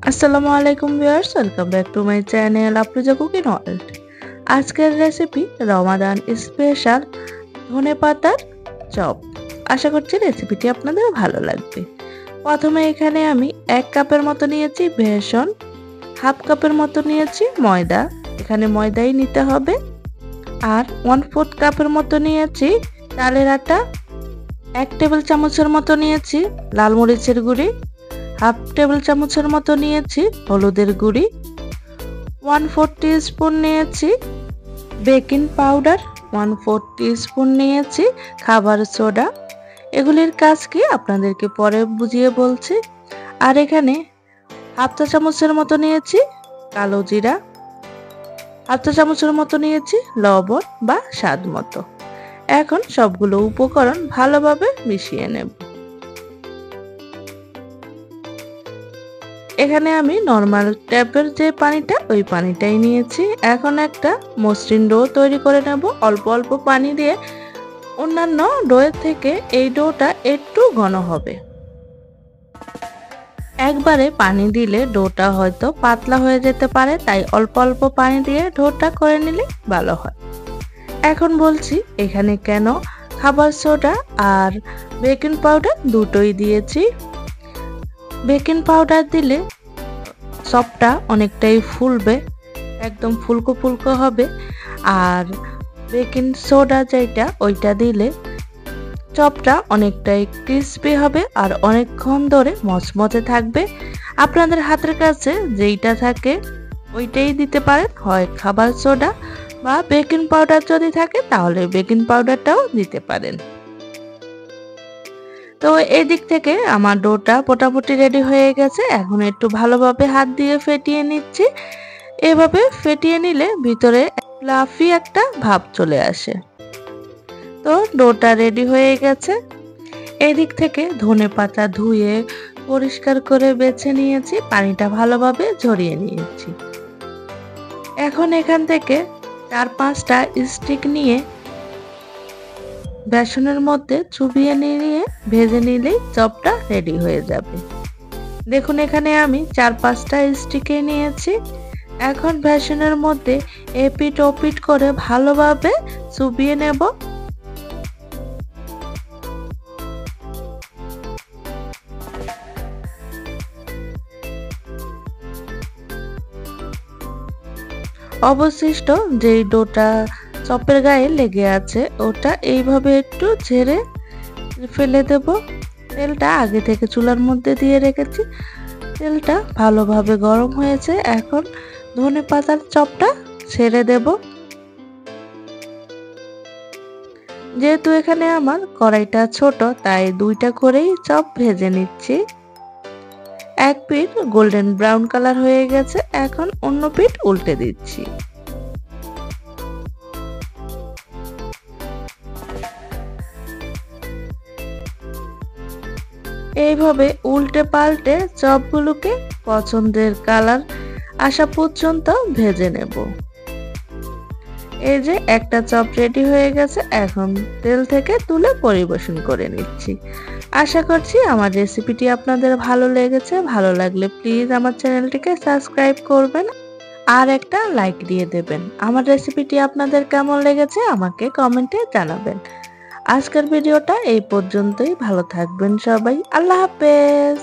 আসসালামু আলাইকুম viewers, welcome back to my channel Afroza cooking world. আজকের রেসিপি রমাদান স্পেশাল ধনেপাতার চপ। আশা করছি রেসিপিটি আপনাদের ভালো লাগবে। প্রথমে এখানে আমি 1 কাপের মতো নিয়েছি বেসন, হাফ কাপের মতো নিয়েছি ময়দা, এখানে ময়দাই নিতে হবে। আর 1/4 কাপের মতো নিয়েছি চালের আটা, 1 টেবিল চামচের মতো নিয়েছি লাল মরিচের গুঁড়ি, হাফ টেবিল চামচের মতো নিয়েছি হলুদের গুঁড়ি, 1/4 টিস্পুন নিয়েছি বেকিং পাউডার, 1/4 টিস্পুন নিয়েছি খাবার সোডা। এগুলির কাজ কি আপনাদেরকে পরে বুঝিয়ে বলছি। আর এখানে হাফ চা চামচের মতো নিয়েছি কালো জিরা, হাফ চা চামচের মতো নিয়েছি লবণ বা স্বাদ মতো। এখন সবগুলো উপকরণ ভালোভাবে মিশিয়ে নেব। এখানে আমি নরমাল ট্যাপের যে পানিটা ওই পানিটাই নিয়েছি। এখন একটা মসৃণ ডো তৈরি করে নেব অল্প অল্প পানি দিয়ে। অন্যান্য ডোয়ের থেকে এই ডোটা একটু ঘন হবে। একবারে পানি দিলে ডোটা হয়তো পাতলা হয়ে যেতে পারে, তাই অল্প অল্প পানি দিয়ে ডোটা করে নিলে ভালো হয়। এখন বলছি এখানে কেন খাবার সোডা আর বেকিং পাউডার দুটোই দিয়েছি। বেকিং পাউডার দিলে চপটা অনেকটাই ফুলবে, একদম ফুলকো ফুলকো হবে। আর বেকিং সোডা যেটা ওইটা দিলে চপটা অনেকটাই ক্রিস্পি হবে আর অনেকক্ষণ ধরে মচমচে থাকবে। আপনাদের হাতের কাছে যেইটা থাকে ওইটাই দিতে পারেন, হয় খাবার সোডা বা বেকিং পাউডার যদি থাকে তাহলে বেকিং পাউডারটাও দিতে পারেন। তো এই দিক থেকে আমার ডোটা মোটামুটি রেডি হয়ে গেছে। এখন একটু ভালোভাবে হাত দিয়ে ফেটিয়ে নিচ্ছি। এভাবে ফেটিয়ে নিলে ভিতরে ফ্লাফি একটা ভাব চলে আসে। তো ডোটা রেডি হয়ে গেছে। এদিক থেকে ধনেপাতা ধুয়ে পরিষ্কার করে বেছে নিয়েছি, পানিটা ভালোভাবে ঝরিয়ে নিয়েছি। এখন এখান থেকে 4-5টা স্টিক নিয়ে বেসনের মধ্যে চুবিয়ে নিয়ে ভেজে নিলেই চপটা রেডি হয়ে যাবে। দেখুন এখানে আমি 4-5টা স্টিকে নিয়েছি। এখন বেসনের মধ্যে এপিট ওপিট করে ভালোভাবে চুবিয়ে নেব। অবশিষ্ট যেই ডোটা চপের গায়ে লেগে আছে ওটা এইভাবে একটু ঝেড়ে ফেলে দেব। তেলটা আগে থেকে চুলার মধ্যে দিয়ে রেখেছি, তেলটা ভালোভাবে গরম হয়েছে। এখন ধনেপাতার চপটা ছেড়ে দেব। যেহেতু এখানে আমার কড়াইটা ছোট তাই 2টা করেই চপ ভেজে নিচ্ছি। এক পিঠ গোল্ডেন ব্রাউন কালার হয়ে গেছে, এখন অন্য পিঠ উল্টে দিচ্ছি। এইভাবে উল্টে পাল্টে চপগুলোকে পছন্দের কালার আসা পর্যন্ত ভেজে নেব। এই যে একটা চপ রেডি হয়ে গেছে, এখন তেল থেকে তুলে পরিবেশন করে নিচ্ছি। আশা করছি আমার রেসিপিটি আপনাদের ভালো লেগেছে। ভালো লাগলে প্লিজ আমার চ্যানেলটিকে সাবস্ক্রাইব করবেন আর একটা লাইক দিয়ে দেবেন। আমার রেসিপিটি আপনাদের কেমন লেগেছে আমাকে কমেন্টে জানাবেন। আজকের ভিডিওটা এই পর্যন্তই। ভালো থাকবেন সবাই। আল্লাহ হাফেজ।